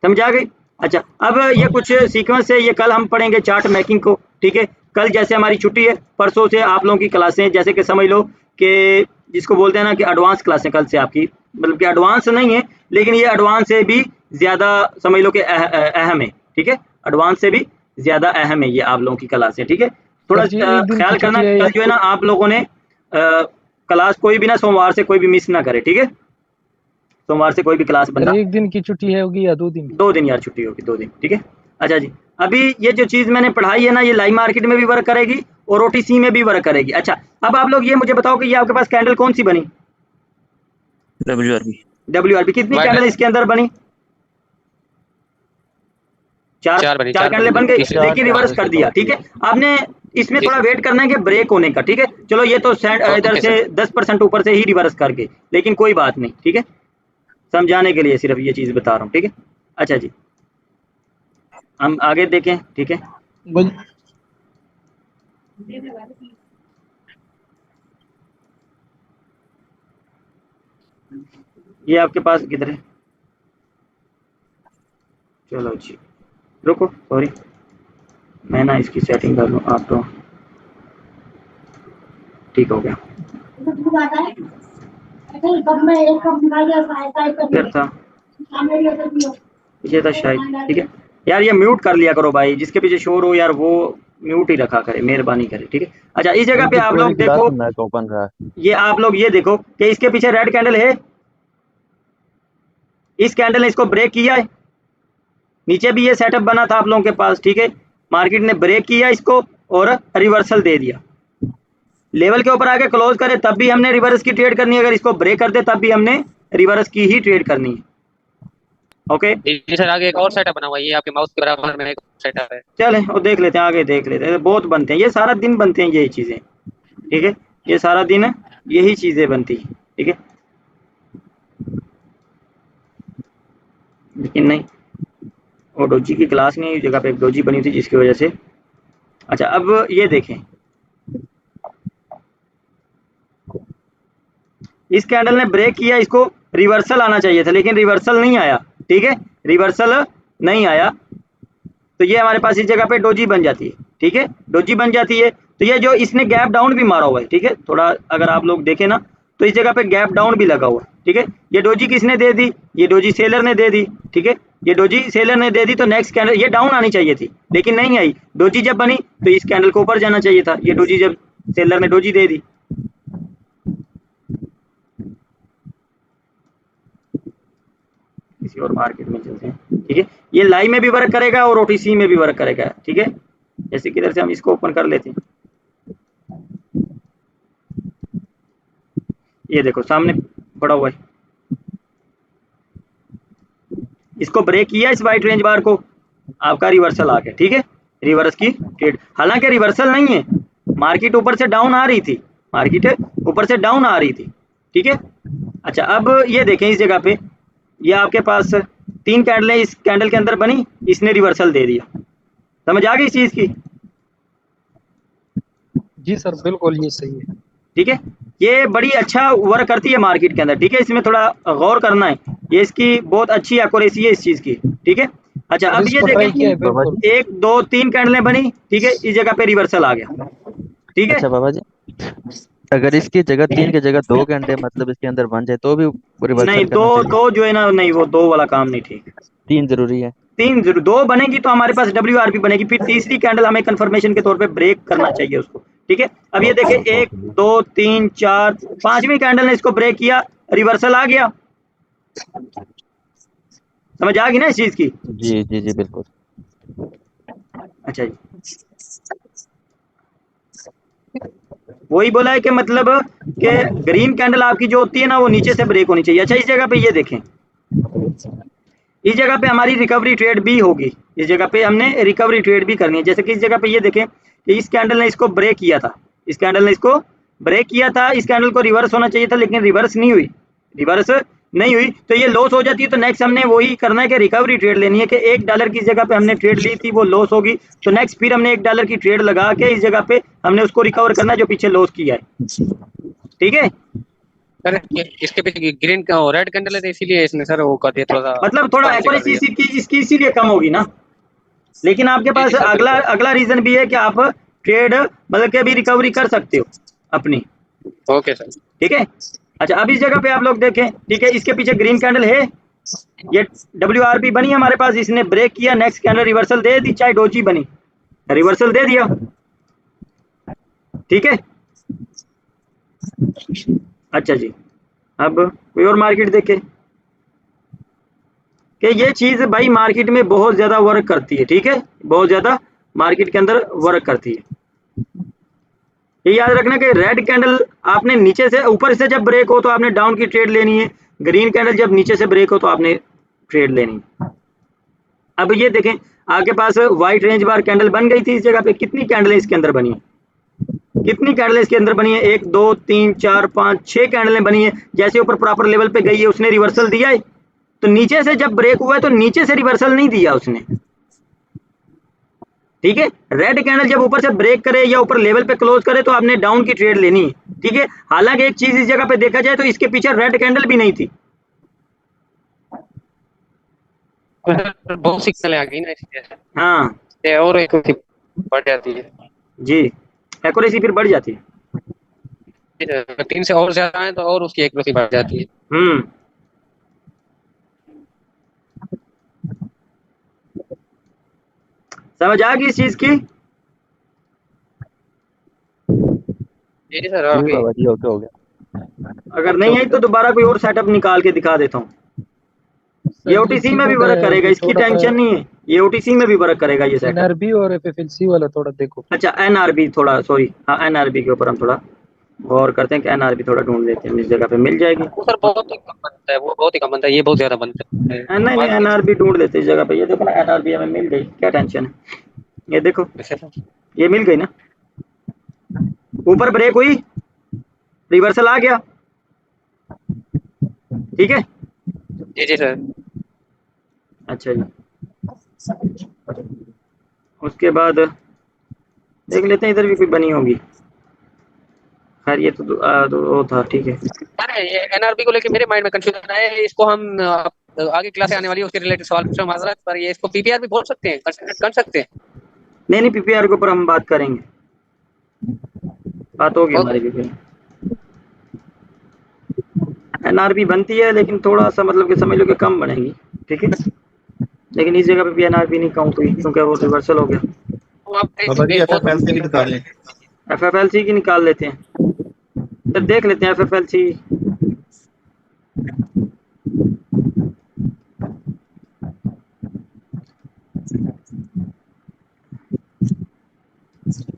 समझ आ गई। अच्छा, अब ये कुछ सीक्वेंस है, ये कल हम पढ़ेंगे चार्ट मेकिंग को, ठीक है। कल जैसे हमारी छुट्टी है, परसों से आप लोगों की क्लासें, जैसे कि समझ लो कि जिसको बोलते हैं ना कि एडवांस क्लासें कल से आपकी, मतलब कि एडवांस नहीं है लेकिन ये एडवांस से भी ज़्यादा समझ लो कि अहम है, ठीक है, एडवांस से भी ज़्यादा अहम है ये आप लोगों की क्लास है, ठीक है। थोड़ा सर जी, एक दिन ख्याल की करना, छुट्टी है कल या जो है ना आप लोगों ने क्लास कोई भी ना सोमवार से कोई भी मिस ना करे, ठीक है, सोमवार से कोई भी क्लास सर बंदा, एक दिन की छुट्टी है होगी या 2 दिन की? 2 दिन यार छुट्टी होगी, 2 दिन, ठीक है। अच्छा जी, अभी ये जो चीज़ मैंने पढ़ाई है ना, ये लाइव मार्केट में भी वर्क करेगी और ओटीसी में भी वर्क करेगी। अच्छा, अब आप लोग ये मुझे बताओ कि ये आपके पास कैंडल कौन सी बनी? WRB। WRB कितनी White कैंडल इसके अंदर बनी? 4 चार बनी, 4 चार कैंडल बनी बन गई, तीसरी लेकिन रिवर्स कर दिया, ठीक है। आपने इसमें थोड़ा वेट करना है कि ब्रेक होने का, ठीक है। चलो ये तो इधर ओके से सर। 10% ऊपर से ही रिवर्स करके, लेकिन कोई बात नहीं, ठीक है, समझाने के लिए सिर्फ ये चीज़ बता रहा हूँ, ठीक है। अच्छा जी, हम आगे देखें, ठीक है। बोल। ये आपके पास किधर है? चलो जी, रुको, सॉरी, मैं ना इसकी सेटिंग कर लूँ, आप तो ठीक हो गया। फिर था ये था शायद, ठीक है यार, ये म्यूट कर लिया करो भाई, जिसके पीछे शोर हो यार वो म्यूट ही रखा करे, मेहरबानी करे, ठीक है। अच्छा, इस जगह पे आप लोग देखो, मैच ओपन रहा है। ये आप लोग ये देखो कि इसके पीछे रेड कैंडल है, इस कैंडल ने इसको ब्रेक किया है, नीचे भी ये सेटअप बना था आप लोगों के पास, ठीक है, मार्केट ने ब्रेक किया इसको और रिवर्सल दे दिया, लेवल के ऊपर आके क्लोज करे तब भी हमने रिवर्स की ट्रेड करनी है, अगर इसको ब्रेक कर दे तब भी हमने रिवर्स की ही ट्रेड करनी है, ओके। जी सर, आगे एक और सेटअप बना हुआ है, ये आपके माउस के बराबर में एक सेटअप है। चलें और देख लेते हैं, आगे देख लेते हैं, बहुत बनते हैं ये, सारा दिन बनते हैं यही चीज़ें, ठीक है, ये सारा दिन यही चीज़ें बनती हैं, ठीक है, लेकिन नहीं, वो डोजी की क्लास नहीं, इस जगह पे एक डोजी बनी थी जिसकी वजह से। अच्छा, अब ये देखें, इस कैंडल ने ब्रेक किया, इसको रिवर्सल आना चाहिए था लेकिन रिवर्सल नहीं आया, ठीक है, रिवर्सल नहीं आया, तो ये हमारे पास इस जगह पे डोजी बन जाती है, ठीक है, डोजी बन जाती है। तो ये जो इसने गैप डाउन भी मारा हुआ है, ठीक है, थोड़ा अगर आप लोग देखें ना तो इस जगह पे गैप डाउन भी लगा हुआ है, ठीक है। ये डोजी किसने दे दी? ये डोजी सेलर ने दे दी, ठीक है, ये डोजी सेलर ने दे दी, तो नेक्स्ट कैंडल ये डाउन आनी चाहिए थी लेकिन नहीं आई, डोजी जब बनी तो इस कैंडल को ऊपर जाना चाहिए था, ये डोजी जब सेलर ने डोजी दे दी, किसी और मार्केट में चलते हैं, ठीक है। ये लाइव में भी वर्क करेगा और ओटीसी में भी वर्क करेगा, ठीक है। जैसे किधर से हम इसको ओपन कर लेते हैं, ये देखो सामने पड़ा हुआ है, इसको ब्रेक किया इस वाइट रेंज बार को, आपका रिवर्सल आ गया, ठीक है, रिवर्स की ट्रेड, हालांकि रिवर्सल नहीं है, मार्केट ऊपर से डाउन आ रही थी, मार्केट ऊपर से डाउन आ रही थी, ठीक है। अच्छा, अब ये देखें इस जगह पे, ये आपके पास 3 कैंडलें इस कैंडल के अंदर बनी, इसने रिवर्सल दे दिया, समझ आ गई इस चीज़ की? जी सर, बिल्कुल ये सही है। ठीक है, ये बड़ी अच्छा वर्क करती है मार्केट के अंदर, ठीक है, इसमें थोड़ा गौर करना है, ये इसकी बहुत अच्छी एक्यूरेसी है इस चीज़ की, ठीक है। अच्छा, अब ये इसको ट्राई किया है देखें, बिल्कुल। 1 2 3 कैंडलें बनी, ठीक है, इस जगह पे रिवर्सल आ गया, ठीक है। अच्छा बाबा जी, अगर इसकी जगह 3 की जगह 2 घंटे मतलब इसके अंदर बन जाए तो भी नहीं, रिवर्सल दो करना चाहिए? दो जो है ना, नहीं वो 2 वाला काम नहीं ठीक, 3 जरूरी है। 3 जरूर, 2 बनेगी तो हमारे पास WRP बनेगी, फिर तीसरी कैंडल हमें कंफर्मेशन के तौर पे ब्रेक करना चाहिए उसको, ठीक है। अब ये देखें, 1 2 3 4 5वीं कैंडल ने इसको ब्रेक किया, रिवर्सल आ गया, समझ आ गई ना इस चीज की? जी जी जी बिल्कुल। अच्छा जी, वही बोला है कि मतलब कि ग्रीन कैंडल आपकी जो होती है ना वो नीचे से ब्रेक होनी चाहिए। अच्छा, इस जगह पे ये देखें, इस जगह पे हमारी रिकवरी ट्रेड भी होगी, इस जगह पे हमने रिकवरी ट्रेड भी करनी है। जैसे कि इस जगह पे ये देखें कि इस कैंडल ने इसको ब्रेक किया था, इस कैंडल ने इसको ब्रेक किया था, इस कैंडल को रिवर्स होना चाहिए था लेकिन रिवर्स नहीं हुई, रिवर्स नहीं हुई, तो ये लॉस हो जाती है। तो नेक्स्ट हमने वही करना है कि रिकवरी ट्रेड लेनी है कि $1 की जगह पे हमने ट्रेड ली थी, वो लॉस होगी, तो नेक्स्ट फिर हमने $1 की ट्रेड लगा के इस जगह पे हमने उसको रिकवर करना है जो पीछे लॉस किया है, ठीक है। सर इसके पीछे ग्रीन का रेड कैंडल है, तो इसीलिए इसने सर वो कर दिया थोड़ा सा, मतलब थोड़ा fancy कर एक्यूरेसी दिया। इसकी इसीलिए कम होगी ना, लेकिन आपके जी पास जी सर, अगला बिल्कुल। अगला रीजन भी है कि आप ट्रेड मतलब के भी रिकवरी कर सकते हो अपनी, ओके सर। ठीक है। अच्छा, अब इस जगह पे आप लोग देखें, ठीक है, इसके पीछे ग्रीन कैंडल है, ये WRP बनी हमारे पास, इसने ब्रेक किया, नेक्स्ट कैंडल रिवर्सल दे दी, चाहे डोजी बनी, रिवर्सल दे दिया, ठीक है। अच्छा जी, अब कोई और मार्केट देखे कि ये चीज भाई मार्केट में बहुत ज्यादा वर्क करती है, ठीक है, बहुत ज्यादा मार्केट के अंदर वर्क करती है। ये याद रखना कि रेड कैंडल आपने नीचे से ऊपर से जब ब्रेक हो तो आपने डाउन की ट्रेड लेनी है, ग्रीन कैंडल जब नीचे से ब्रेक हो तो आपने ट्रेड लेनी है। अब ये देखें, आपके पास व्हाइट रेंज बार कैंडल बन गई थी इस जगह पे, कितनी कैंडलें इसके अंदर बनी है, कितनी कैंडलें इसके अंदर बनी है, 1 2 3 4 5 6 कैंडलें बनी है। जैसे ऊपर प्रॉपर लेवल पे गई है उसने रिवर्सल दिया है, तो नीचे से जब ब्रेक हुआ है तो नीचे से रिवर्सल नहीं दिया उसने, ठीक है। रेड कैंडल जब ऊपर से ब्रेक करे या ऊपर लेवल पे क्लोज करे तो आपने डाउन की ट्रेड लेनी है, ठीक है। हालांकि एक चीज इस जगह पे देखा जाए तो इसके पीछे रेड कैंडल भी नहीं थी, बहुत सी कैंडल आ गई ना इसलिए हाँ ये और एक बढ़ जाती है। जी, एक्यूरेसी फिर बढ़ जाती है। 3 से और ज्यादा है तो और उसकी एक्यूरेसी बढ़ जाती है। समझ आ गई इस चीज की? जी सर, जी बाबा जी, ओके हो गया। अगर नहीं आई तो दोबारा कोई और सेटअप निकाल के दिखा देता हूँ। ये OTC में भी वर्क करेगा, इसकी टेंशन नहीं है, ये OTC में भी वर्क करेगा ये सेटअप। NRB और FFLC वाला थोड़ा देखो। अच्छा, NRB थोड़ा, सॉरी, हाँ NRB के ऊपर हम थोड़ा गौर करते हैं कि NRB थोड़ा ढूंढ लेते हैं, इस जगह पे मिल जाएगी। वो सर बहुत ही कम बनता है, वो बहुत ही कम बनता है, ये बहुत ज्यादा बनता है। नहीं नहीं, NRB ढूंढ लेते हैं इस जगह पे, ये देखो ना NRB हमें मिल गई, क्या टेंशन है। ये देखो, ये मिल गई ना, ऊपर ब्रेक हुई, रिवर्सल आ गया, ठीक है। जी जी सर। अच्छा जी, उसके बाद देख लेते हैं इधर भी कोई बनी होगी। खैर ये तो वो था, ठीक है। अरे ये एनआरबी को लेके मेरे माइंड में कंफ्यूजन है, इसको हम आगे क्लास आने वाली है उसके रिलेटेड सवाल पूछना माजरत, पर ये इसको पीपीआर भी बोल सकते हैं, कर सकते हैं। नहीं नहीं, PPR के ऊपर हम बात करेंगे, बात होगी हमारी PPR। NRB बनती है लेकिन थोड़ा सा मतलब कि समझ लो कि कम बनेगी, ठीक है। लेकिन इस जगह पे भी NRB नहीं काउंट हुई क्योंकि वो रिवर्सल हो गया। बाबा जी FFLC की निकाल लें, FFLC की निकाल लेते हैं, तो देख लेते हैं FFLC।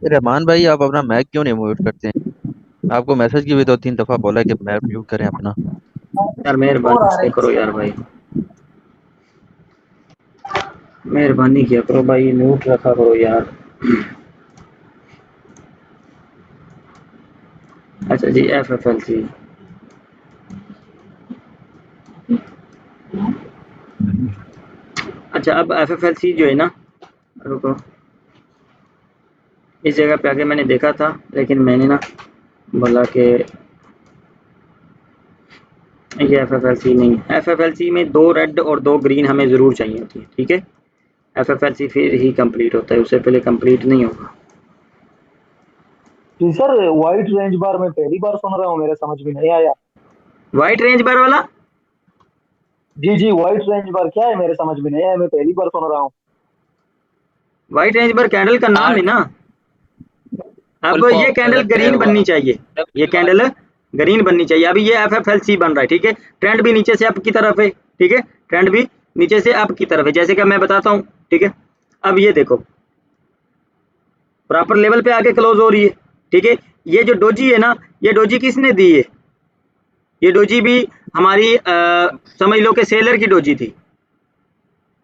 रहमान भाई, आप अपना मैक क्यों नहीं म्यूट करते हैं? आपको मैसेज की भी 2-3 दफा बोला कि मैक म्यूट करें अपना। यार मेहरबानी करो यार भाई, मेहरबानी किया करो भाई, म्यूट रखा करो यार। अच्छा जी, FFLC, अच्छा अब FFLC जो है ना, रुको, इस जगह पे आके मैंने देखा था लेकिन मैंने ना बोला कि ये FFLC नहीं है। FFLC में 2 रेड और 2 ग्रीन हमें ज़रूर चाहिए होती है, ठीक है। FFLC फिर ही कंप्लीट होता है, उससे पहले कंप्लीट नहीं होगा। जी सर, व्हाइट रेंज बार में पहली बार सुन रहा हूँ, मेरे समझ में नहीं आया। व्हाइट रेंज बार वाला? जी जी, व्हाइट रेंज बार क्या है मेरे समझ में नहीं आया, मैं पहली बार सुन रहा हूँ। व्हाइट रेंज बार कैंडल का नाम है ना। अब ये कैंडल ग्रीन बननी चाहिए, ये कैंडल ग्रीन बननी चाहिए। अभी ये FFLC बन रहा है, ठीक है। ट्रेंड भी नीचे से अप की तरफ है, ठीक है, ट्रेंड भी नीचे से अप की तरफ है, जैसे कि मैं बताता हूँ, ठीक है। अब ये देखो प्रॉपर लेवल पे आके क्लोज हो रही है, ठीक है। ये जो डोजी है ना, ये डोजी किसने दी है? ये डोजी भी हमारी समझ लो कि सेलर की डोजी थी,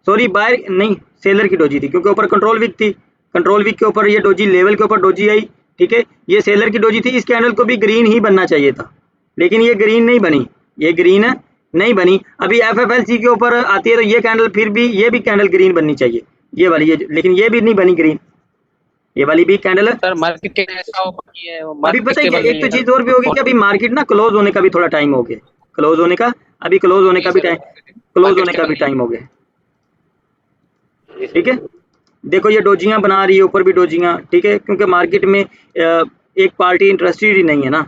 सॉरी बायर नहीं, सेलर की डोजी थी, क्योंकि ऊपर कंट्रोल वीक थी, कंट्रोल वीक के ऊपर ये डोजी, लेवल के ऊपर डोजी आई, ठीक है। ये सेलर की डोजी थी, इस कैंडल को भी ग्रीन ही बनना चाहिए था, लेकिन ये ग्रीन नहीं बनी, ये ग्रीन नहीं बनी। अभी FFLC के ऊपर आती है तो ये कैंडल फिर भी, ये भी कैंडल ग्रीन बननी चाहिए, ये वाली, ये, लेकिन ये भी नहीं बनी ग्रीन, ये वाली भी कैंडल। सर मार्केट के ऐसा है, अभी पता है क्या, एक तो चीज और भी होगी कि अभी मार्केट ना क्लोज होने का भी थोड़ा टाइम हो गया, क्लोज होने का, अभी क्लोज होने का भी टाइम, क्लोज होने का भी टाइम हो गया, ठीक है। देखो ये डोजियां बना रही है, ऊपर भी डोजियां, ठीक है, क्योंकि मार्केट में एक पार्टी इंटरेस्टेड ही नहीं है ना,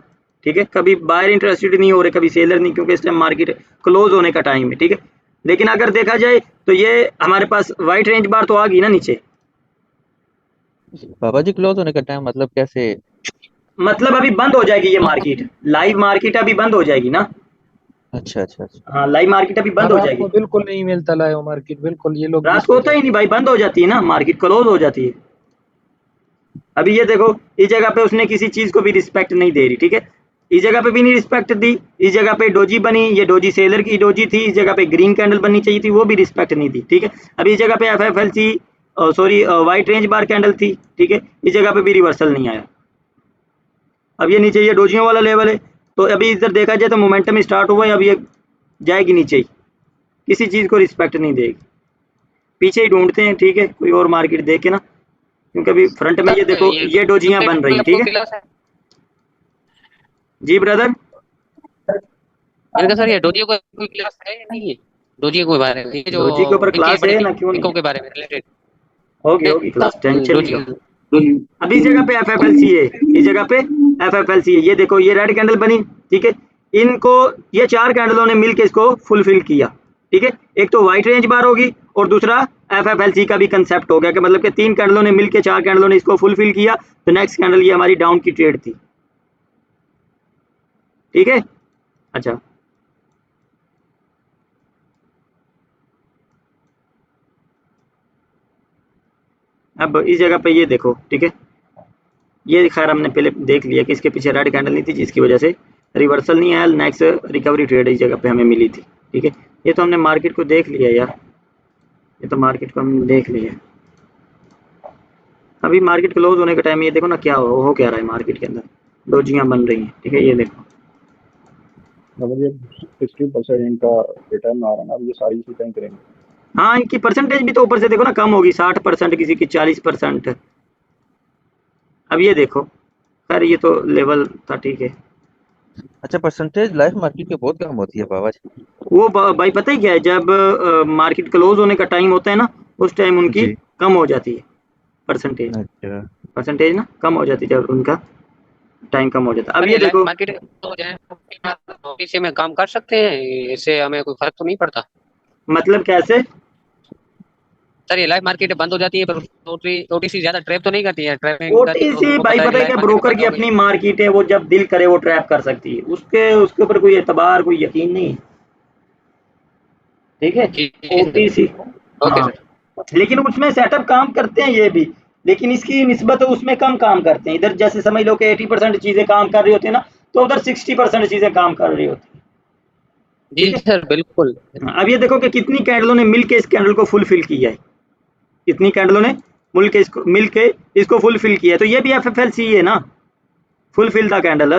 ठीक है, कभी बायर इंटरेस्टेड नहीं हो रहे, कभी सेलर नहीं, क्योंकि इस टाइम मार्केट क्लोज होने का टाइम है, ठीक है। लेकिन अगर देखा जाए तो ये हमारे पास वाइट रेंज बार तो आ गई ना नीचे, बाबा जी क्लोज होने का टाइम मतलब कैसे? मतलब अभी बंद हो जाएगी ये मार्केट, लाइव मार्केट अभी बंद हो जाएगी ना। अच्छा अच्छा अच्छा। हाँ, लाइव मार्केट अभी हाँ, बंद हो रात जाएगी। को बिल्कुल नहीं मिलता लाइव मार्केट, बिल्कुल ये लोग रात मिस को हो होता ही नहीं जाते हैं। भाई, बंद हो जाती है ना, मार्केट क्लोज हो जाती है। अभी ये देखो, इस जगह पे उसने किसी चीज को भी रिस्पेक्ट नहीं दे रही, ठीक है, इस जगह पे भी नहीं रिस्पेक्ट दी, इस जगह पे डोजी बनी, ये डोजी सेलर की डोजी थी, इस जगह पे ग्रीन कैंडल बननी चाहिए थी, वो भी रिस्पेक्ट नहीं दी, ठीक है। अभी इस जगह पे F F L C, sorry white range bar candle थी, ठीक है, इस जगह पे भी रिवर्सल नहीं आया। अब ये नीचे ये डोजियों वाला लेवल है, तो अभी इधर देखा जाए तो मोमेंटम स्टार्ट हुआ है, अब ये जाएगी नीचे ही, किसी चीज को रिस्पेक्ट नहीं देगी, पीछे ही ढूंढते हैं, ठीक है, कोई और मार्केट देखे ना, क्योंकि अभी फ्रंट में ये सर देखो ये ये डोजियां बन रही हैं, ठीक आपको है। क्लास है? जी ब्रदर। मैंने कहा सर ये डोजियो का कोई क्लास है या नहीं है? डोजियो के बारे में, ये जो डोजी के ऊपर दिखी है क्लास बड़ी है सी ना, क्यों नहीं पिको है, के बारे में रिलेटेड होगी है होगी क्लास, टेंशन नहीं डोजी। लो। अभी इस जगह पे एफ एफ एल सी है, इस जगह पे एफ एफ एल सी है, ये देखो ये रेड कैंडल बनी, ठीक है, इनको ये चार कैंडलों ने मिलकर इसको फुलफिल किया, ठीक है। एक तो व्हाइट रेंज बार होगी, और दूसरा एफ एफ एल सी का भी कंसेप्ट हो गया, कि मतलब कि तीन कैंडलों ने मिलकर, चार कैंडलों ने इसको फुलफिल किया, तो नेक्स्ट कैंडल ये हमारी डाउन की ट्रेड थी, ठीक है। अच्छा, अब इस जगह पे ये देखो, ठीक है, ये खैर हमने पहले देख लिया कि इसके पीछे रेड कैंडल नहीं थी, जिसकी वजह से रिवर्सल नहीं आया, नेक्स्ट रिकवरी ट्रेड इस जगह पे हमें मिली थी, ठीक है। ये तो हमने मार्केट को देख लिया यार, ये तो मार्केट को हमने देख लिया। अभी मार्केट क्लोज होने के टाइम ये देखो ना क्या हो क्या रहा है मार्केट के अंदर, डोजियां बन रही हैं, ठीक है, ये देखो। मतलब ये 60% इनका रिटर्न आ रहा है ना, अब ये सारी चीजें करेंगे। हाँ, इनकी परसेंटेज भी तो ऊपर से देखो ना कम होगी, 60%, किसी की 40%। अब ये देखो, खैर ये तो लेवल था, ठीक है। अच्छा, परसेंटेज लाइफ मार्केट की बहुत कम होती है बाबा जी। वो भाई पता ही क्या है, जब मार्केट क्लोज होने का टाइम होता है ना, उस टाइम उनकी जी। कम हो जाती है परसेंटेज, अच्छा। परसेंटेज ना कम हो जाती है जब उनका टाइम कम हो जाता है। अब सर ये ये लाइव देखो, मार्केट हो जाए तो इसी में काम कर सकते हैं, इससे हमें कोई फर्क तो नहीं पड़ता? मतलब कैसे, सर ये लाइव मार्केट बंद हो जाती है पर ओटीसी ज्यादा ट्रैप तो नहीं करती है? ट्रैपिंग का तो ओटीसी हमको भाई पता है कि पता है लाइव क्या, मार्केट ब्रोकर बंद की हो गई अपनी है। मार्केट है, वो जब दिल करे वो ट्रैप कर सकती है, उसके उसके ऊपर कोई एतबार, कोई यकीन नहीं है, ठीक है। जी जी सर। ओटीसी, ओके हाँ, सर। लेकिन उसमें सेटअप काम करते हैं ये भी, लेकिन इसकी निस्बत उसमें कम काम करते हैं, इधर जैसे समझ लो कि 80% चीजें काम कर रही होती है ना, तो उधर 60% चीजें काम कर रही होती है, जी ठीक है। सर बिल्कुल। अब ये देखो कि कितनी कैंडलों ने मिलके इस कैंडल को फुलफिल किया है, कितनी कैंडलों ने मिल के इसको फुलफिल किया है, तो ये भी एफ एफ एल सी है ना, फुलफिल द कैंडल।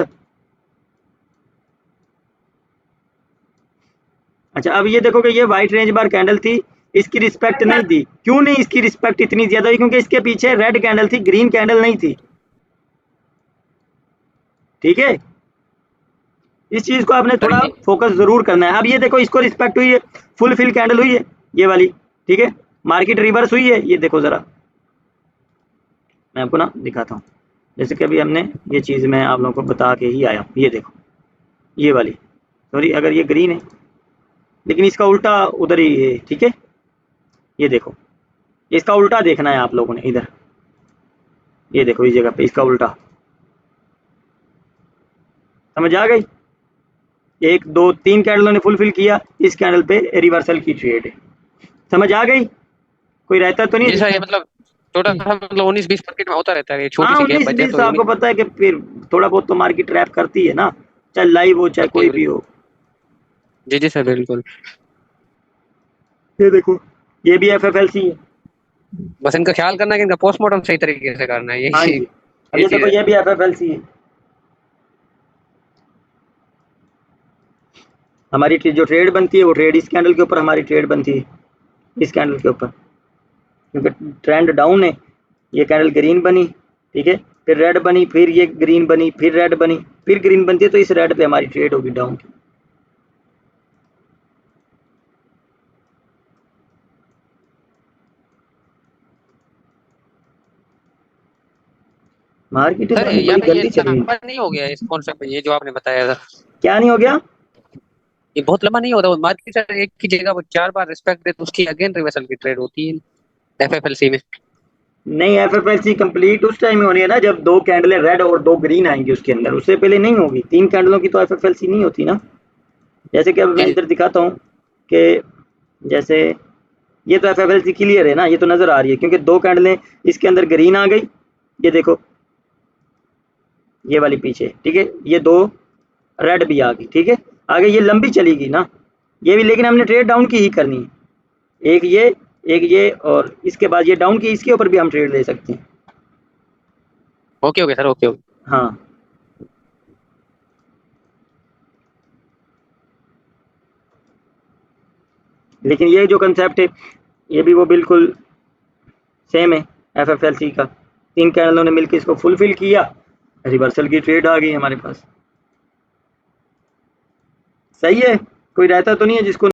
अच्छा, अब ये देखो कि ये व्हाइट रेंज बार कैंडल थी, इसकी रिस्पेक्ट नहीं दी, क्यों नहीं इसकी रिस्पेक्ट इतनी ज्यादा हुई, क्योंकि इसके पीछे रेड कैंडल थी, ग्रीन कैंडल नहीं थी, ठीक है। इस चीज को आपने सर थोड़ा ये फोकस जरूर करना है। अब ये देखो इसको रिस्पेक्ट हुई है, फुल फिल कैंडल हुई है ये वाली, ठीक है, मार्केट रिवर्स हुई है, ये देखो जरा, मैं आपको ना दिखाता हूँ, जैसे कि अभी हमने ये चीज मैं आप लोगों को बता के ही आया हूँ, ये देखो ये वाली, सॉरी अगर ये ग्रीन है, लेकिन इसका उल्टा उधर ही है, ठीक है, ये देखो, इसका उल्टा देखना है आप लोगों ने इधर, ये देखो इस जगह पे इसका उल्टा, समझ आ गई, एक दो तीन कैंडलों ने फुलफिल किया, इस कैंडल पे रिवर्सल की ट्रेड है, समझ आ गई, कोई रहता तो नहीं है जी सर, ये जिसको, मतलब टोटल मतलब 19-20 मार्केट में होता रहता है, ये छोटी हाँ सी गैप उन्नीस बच जाए बीस तो आपको पता है कि फिर थोड़ा बहुत तो मार्केट ट्रैप करती है ना, चाहे लाइव हो चाहे करती कोई है भी बिल्कुल। हो। जी जी सर बिल्कुल। ये देखो, ये भी एफ एफ एल सी है, बस इनका ख्याल करना है कि इनका पोस्टमार्टम सही तरीके से करना है, हाँ यही जी। अब ये ये चीज देखो है। ये भी एफ एफ एल सी है, हमारी जो ट्रेड बनती है वो ट्रेड इस कैंडल के ऊपर हमारी ट्रेड बनती है, इस कैंडल के ऊपर, क्योंकि ट्रेंड डाउन है, ये कैंडल ग्रीन बनी, ठीक है, फिर रेड बनी, फिर ये ग्रीन बनी, फिर रेड बनी, फिर ग्रीन बनती है, तो इस रेड पे हमारी ट्रेड होगी डाउन की। मार्केट सर बड़ी यहाँ पे ये गंदी चली लंबा नहीं हो गया इस कॉन्सेप्ट में, ये जो आपने बताया था, क्या नहीं हो गया? ये बहुत लंबा नहीं होता। मार्केट सर एक की जगह वो 4 बार रिस्पेक्ट दे तो उसकी अगेन रिवर्सल की ट्रेड होती है एफएफएलसी में। नहीं, एफएफएलसी कंप्लीट उस टाइम होनी है ना जब 2 कैंडलें रेड और 2 ग्रीन आएंगी उसके अंदर, उससे पहले नहीं होगी। 3 कैंडलों की तो एफएफएलसी नहीं होती ना। जैसे कि अब मैं जी इधर दिखाता हूँ कि जैसे ये तो एफएफएलसी क्लियर है ना, ये तो नजर आ रही है क्योंकि 2 कैंडलें इसके अंदर ग्रीन आ गई, ये देखो ये वाली पीछे, ठीक है, ये 2 रेड भी आ गई, ठीक है। आगे ये लंबी चलेगी ना ये भी, लेकिन हमने ट्रेड डाउन की ही करनी है। एक ये और इसके बाद ये डाउन की, इसके ऊपर भी हम ट्रेड ले सकते हैं। Okay okay sir, okay okay. हाँ, लेकिन ये जो कंसेप्ट है ये भी वो बिल्कुल सेम है एफएफएलसी का। 3 कैंडलों ने मिलकर इसको फुलफिल किया, रिवर्सल की ट्रेड आ गई हमारे पास। सही है, कोई रहता तो नहीं है जिसको